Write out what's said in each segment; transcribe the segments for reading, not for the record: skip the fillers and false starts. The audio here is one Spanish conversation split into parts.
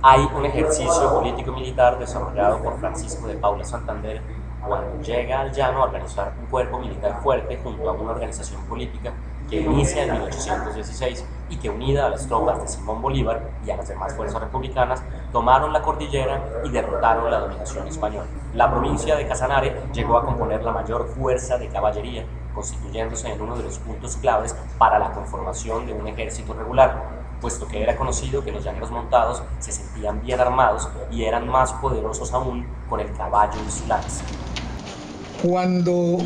Hay un ejercicio político-militar desarrollado por Francisco de Paula Santander cuando llega al llano a organizar un cuerpo militar fuerte junto a una organización política que inicia en 1816 y que, unida a las tropas de Simón Bolívar y a las demás fuerzas republicanas, tomaron la cordillera y derrotaron la dominación española. La provincia de Casanare llegó a componer la mayor fuerza de caballería, constituyéndose en uno de los puntos claves para la conformación de un ejército regular, puesto que era conocido que los llaneros montados se sentían bien armados y eran más poderosos aún con el caballo y su lanza. Cuando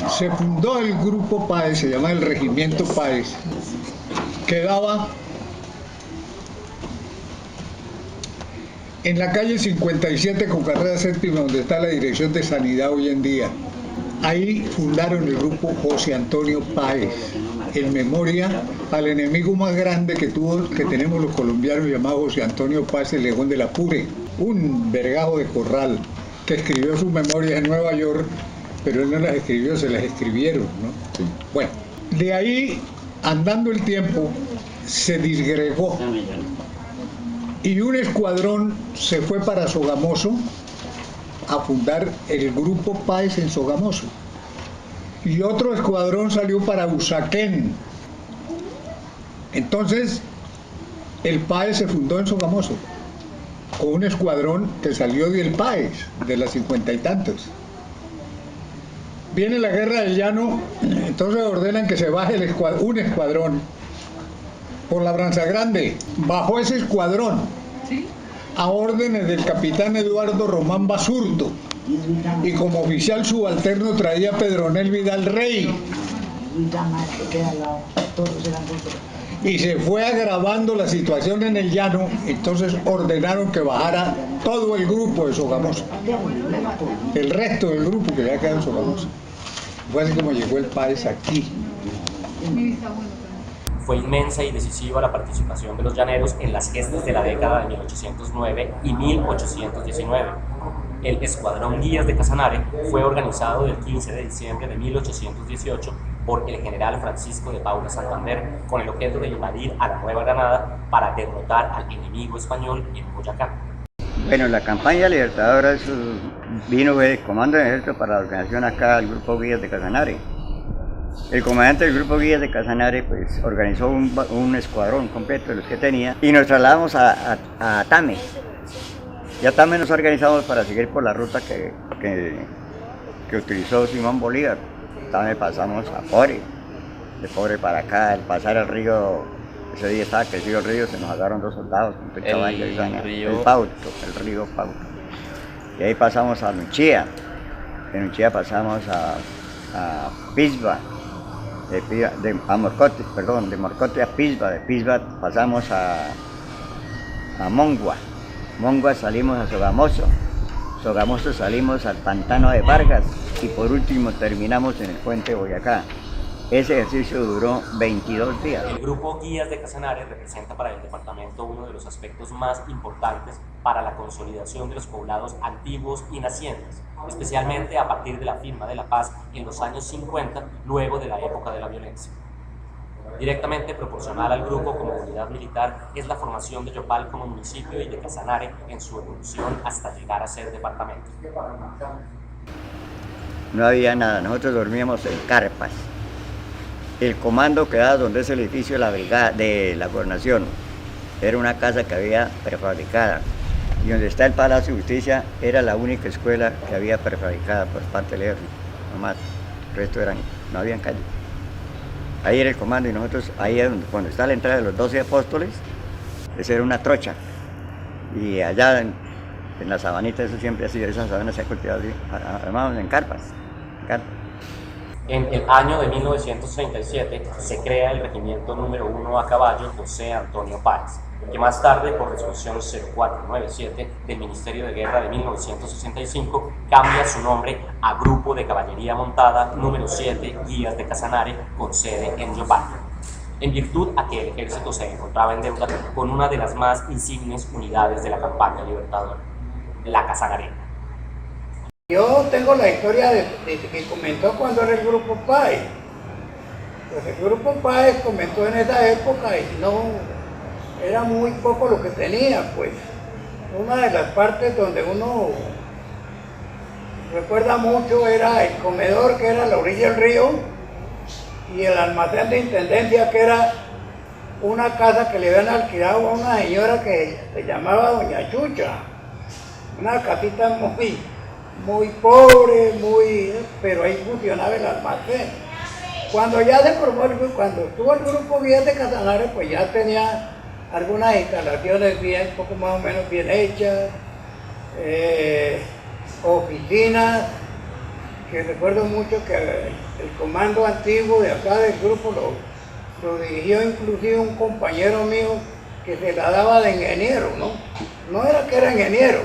se fundó el Grupo Páez, se llama el Regimiento Páez, quedaba en la calle 57 con carrera séptima, donde está la Dirección de Sanidad hoy en día. Ahí fundaron el grupo José Antonio Páez, en memoria al enemigo más grande que tenemos los colombianos, llamado José Antonio Páez, el León del Apure, un vergajo de corral que escribió sus memorias en Nueva York, pero él no las escribió, se las escribieron, ¿no? Sí. Bueno, de ahí, andando el tiempo, se disgregó y un escuadrón se fue para Sogamoso a fundar el Grupo Páez en Sogamoso. Y otro escuadrón salió para Usaquén. Entonces, el Páez se fundó en Sogamoso, con un escuadrón que salió del Páez, de las 50 y tantos. Viene la guerra del llano, entonces ordenan que se baje un escuadrón por la Branza Grande. Bajó ese escuadrón a órdenes del capitán Eduardo Román Basurto, y como oficial subalterno traía Pedronel Vidal Rey, y se fue agravando la situación en el llano. Entonces ordenaron que bajara todo el grupo de Sogamoso, el resto del grupo que había quedado en Sogamoso. Fue así como llegó el Páez aquí. Fue inmensa y decisiva la participación de los llaneros en las gestas de la década de 1809 y 1819. El Escuadrón Guías de Casanare fue organizado el 15 de diciembre de 1818 por el general Francisco de Paula Santander con el objeto de invadir a la Nueva Granada para derrotar al enemigo español en Boyacá. Bueno, la campaña libertadora vino de comando de ejército para la organización acá del Grupo Guías de Casanare. El comandante del Grupo Guías de Casanare pues organizó un escuadrón completo de los que tenía y nos trasladamos a Tame. Ya también nos organizamos para seguir por la ruta que utilizó Simón Bolívar. También pasamos a Pore, de Pore para acá, al pasar el río, ese día estaba crecido el río, se nos agarraron 2 soldados con el caballo y el río Pauto. Y ahí pasamos a Luchía, de Luchía pasamos a Pisba, de Morcote a Pisba, de Pisba pasamos a Mongua. Mongua salimos a Sogamoso, Sogamoso salimos al Pantano de Vargas y por último terminamos en el Puente de Boyacá. Ese ejercicio duró 22 días. El Grupo Guías de Casanare representa para el departamento uno de los aspectos más importantes para la consolidación de los poblados antiguos y nacientes, especialmente a partir de la firma de la paz en los años 50, luego de la época de la violencia. Directamente proporcional al grupo como unidad militar es la formación de Yopal como municipio y de Casanare en su evolución hasta llegar a ser departamento. No había nada, nosotros dormíamos en carpas. El comando quedaba donde es el edificio de la brigada de la gobernación. Era una casa que había prefabricada. Y donde está el Palacio de Justicia era la única escuela que había prefabricada por parte del ejército. Nomás, el resto no habían calle. Ahí era el comando y nosotros, ahí es cuando está la entrada de los 12 apóstoles, esa era una trocha. Y allá en la sabanita, eso siempre ha sido, esa sabana se ha cultivado además en carpas. En el año de 1937 se crea el Regimiento número 1 a caballo José Antonio Páez, que más tarde, por resolución 0497 del Ministerio de Guerra de 1965, cambia su nombre a Grupo de Caballería Montada número 7 Guías de Casanare, con sede en Yopal, en virtud a que el ejército se encontraba en deuda con una de las más insignes unidades de la campaña libertadora, la Casanare. Yo tengo la historia de que comentó cuando era el Grupo Páez. Pues el Grupo Páez comentó en esa época y no era muy poco lo que tenía, pues. Una de las partes donde uno recuerda mucho era el comedor, que era a la orilla del río, y el almacén de intendencia, que era una casa que le habían alquilado a una señora que se llamaba Doña Chucha. Una casita muy pobre, pero ahí funcionaba el almacén. Cuando ya se formó cuando estuvo el grupo Guías de Casanare, pues ya tenía algunas instalaciones bien, un poco más o menos bien hechas, oficinas, que recuerdo mucho que el comando antiguo de acá del grupo lo dirigió inclusive un compañero mío que se la daba de ingeniero, ¿no? No era que era ingeniero,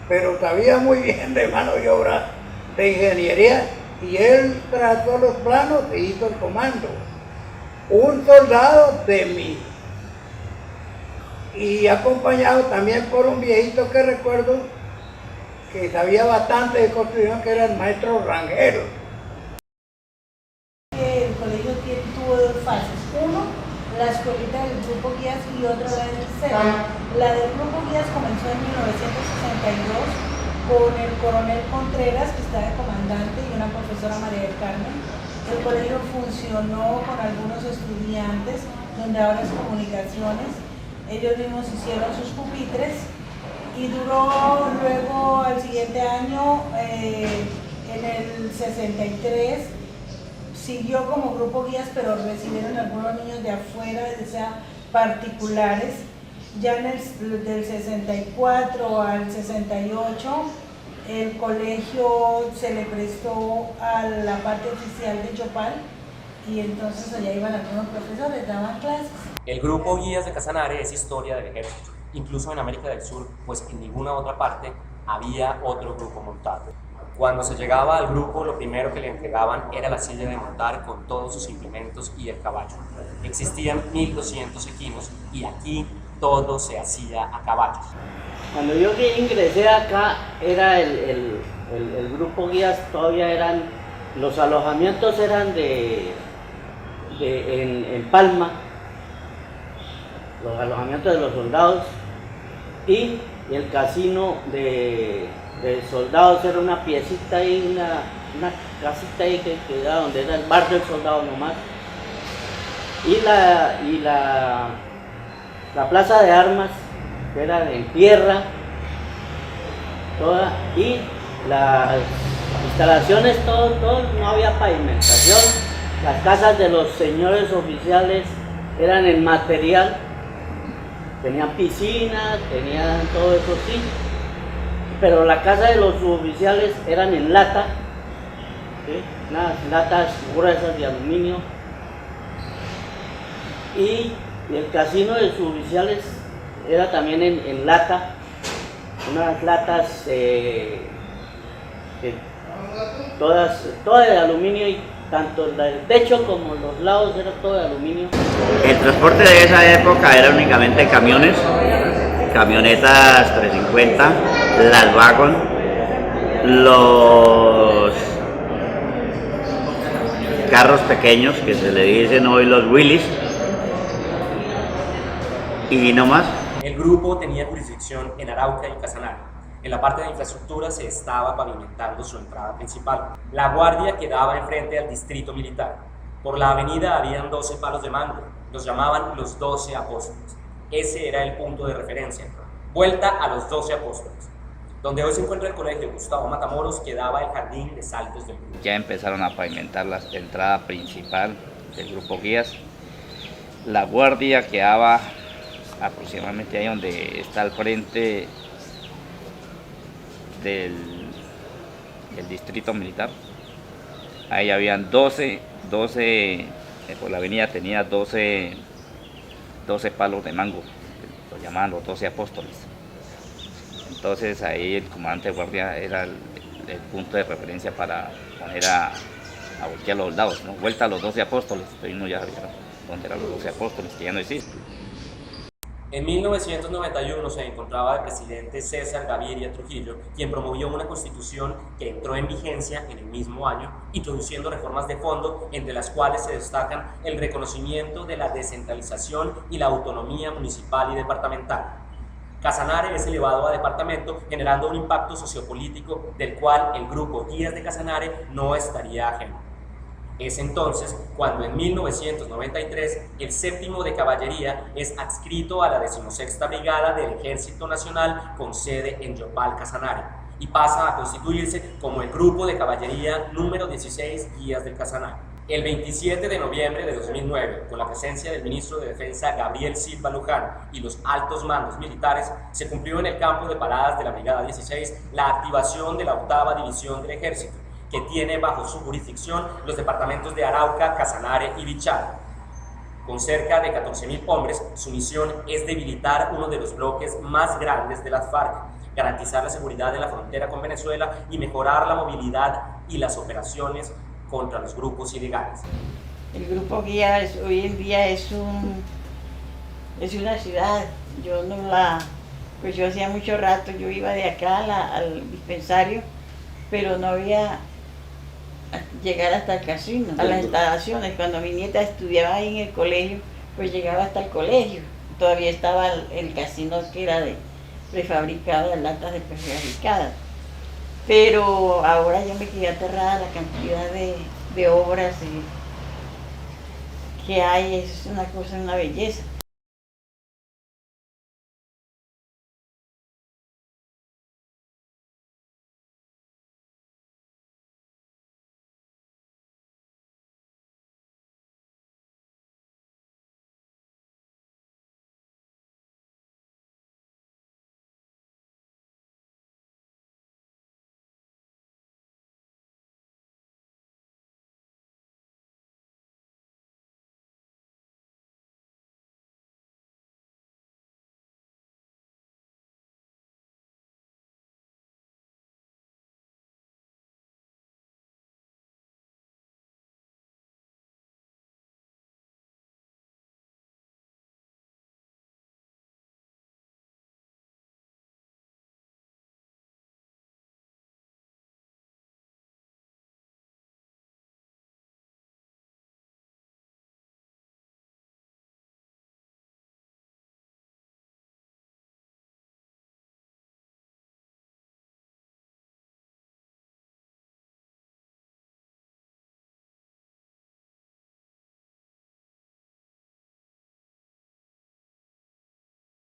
pero sabía muy bien de mano de obra de ingeniería, y él trazó los planos e hizo el comando. Un soldado de mí, y acompañado también por un viejito que recuerdo que sabía bastante de construcción, que era el maestro Rangel. El colegio tuvo dos fases. Uno, la escuelita del grupo Guías, y otra la del liceo. La del grupo Guías comenzó en 1962 con el coronel Contreras, que está de comandante, y una profesora, María del Carmen. El colegio funcionó con algunos estudiantes, donde ahora es comunicaciones. Ellos mismos hicieron sus pupitres, y duró luego al siguiente año, en el 63, siguió como grupo Guías, pero recibieron algunos niños de afuera, o sea, particulares. Ya del 64 al 68, el colegio se le prestó a la parte oficial de Yopal, y entonces allá iban algunos profesores, daban clases. El grupo Guías de Casanare es historia del ejército, incluso en América del Sur, pues en ninguna otra parte había otro grupo montado. Cuando se llegaba al grupo, lo primero que le entregaban era la silla de montar con todos sus implementos y el caballo. Existían 1200 equinos, y aquí todo se hacía a caballos. Cuando yo ingresé acá, era el grupo Guías, todavía eran, los alojamientos eran en Palma, los alojamientos de los soldados, y el casino de soldados era una piecita ahí, una casita ahí que quedaba donde era el bar del soldado nomás, y la plaza de armas, que era en tierra toda, y las instalaciones, todo, no había pavimentación. Las casas de los señores oficiales eran en material, tenían piscinas, tenían todo eso, sí, pero la casa de los suboficiales eran en lata, ¿sí? Unas latas gruesas de aluminio, y el casino de suboficiales era también en lata, unas latas todas de aluminio, y tanto el techo como los lados era todo de aluminio. El transporte de esa época era únicamente camiones, camionetas 350, las wagon, los carros pequeños que se le dicen hoy los Willys, y no más. El grupo tenía jurisdicción en Arauca y Casanare. En la parte de infraestructura se estaba pavimentando su entrada principal. La guardia quedaba enfrente al distrito militar. Por la avenida habían 12 palos de mango, los llamaban los 12 apóstoles. Ese era el punto de referencia. Vuelta a los 12 apóstoles. Donde hoy se encuentra el colegio Gustavo Matamoros, quedaba el jardín de saltos del grupo. Ya empezaron a pavimentar la entrada principal del grupo Guías. La guardia quedaba aproximadamente ahí donde está el frente del distrito militar. Ahí habían 12 por la avenida tenía 12 palos de mango, lo llamaban los 12 apóstoles. Entonces ahí el comandante de guardia era el punto de referencia para poner a voltear a los soldados, ¿no? Vuelta a los 12 apóstoles, entonces uno ya vieron dónde eran los 12 apóstoles, que ya no existen. En 1991 se encontraba el presidente César Gaviria Trujillo, quien promovió una constitución que entró en vigencia en el mismo año, introduciendo reformas de fondo, entre las cuales se destacan el reconocimiento de la descentralización y la autonomía municipal y departamental. Casanare es elevado a departamento, generando un impacto sociopolítico del cual el grupo Guías de Casanare no estaría ajeno. Es entonces cuando en 1993 el 7º de Caballería es adscrito a la 16ª Brigada del Ejército Nacional con sede en Yopal, Casanare, y pasa a constituirse como el Grupo de Caballería número 16 Guías del Casanare. El 27 de noviembre de 2009, con la presencia del ministro de Defensa Gabriel Silva Luján y los altos mandos militares, se cumplió en el campo de paradas de la Brigada 16 la activación de la 8ª División del Ejército, que tiene bajo su jurisdicción los departamentos de Arauca, Casanare y Bichara. Con cerca de 14.000 hombres, su misión es debilitar uno de los bloques más grandes de las FARC, garantizar la seguridad de la frontera con Venezuela y mejorar la movilidad y las operaciones contra los grupos ilegales. El Grupo Guías hoy en día es una ciudad. Yo hacía mucho rato, yo iba de acá al dispensario, pero no había llegar hasta el casino, a las instalaciones. Cuando mi nieta estudiaba ahí en el colegio, pues llegaba hasta el colegio. Todavía estaba el casino, que era de prefabricado, de latas de prefabricadas. Pero ahora ya me quedé aterrada la cantidad de obras que hay, es una cosa, una belleza.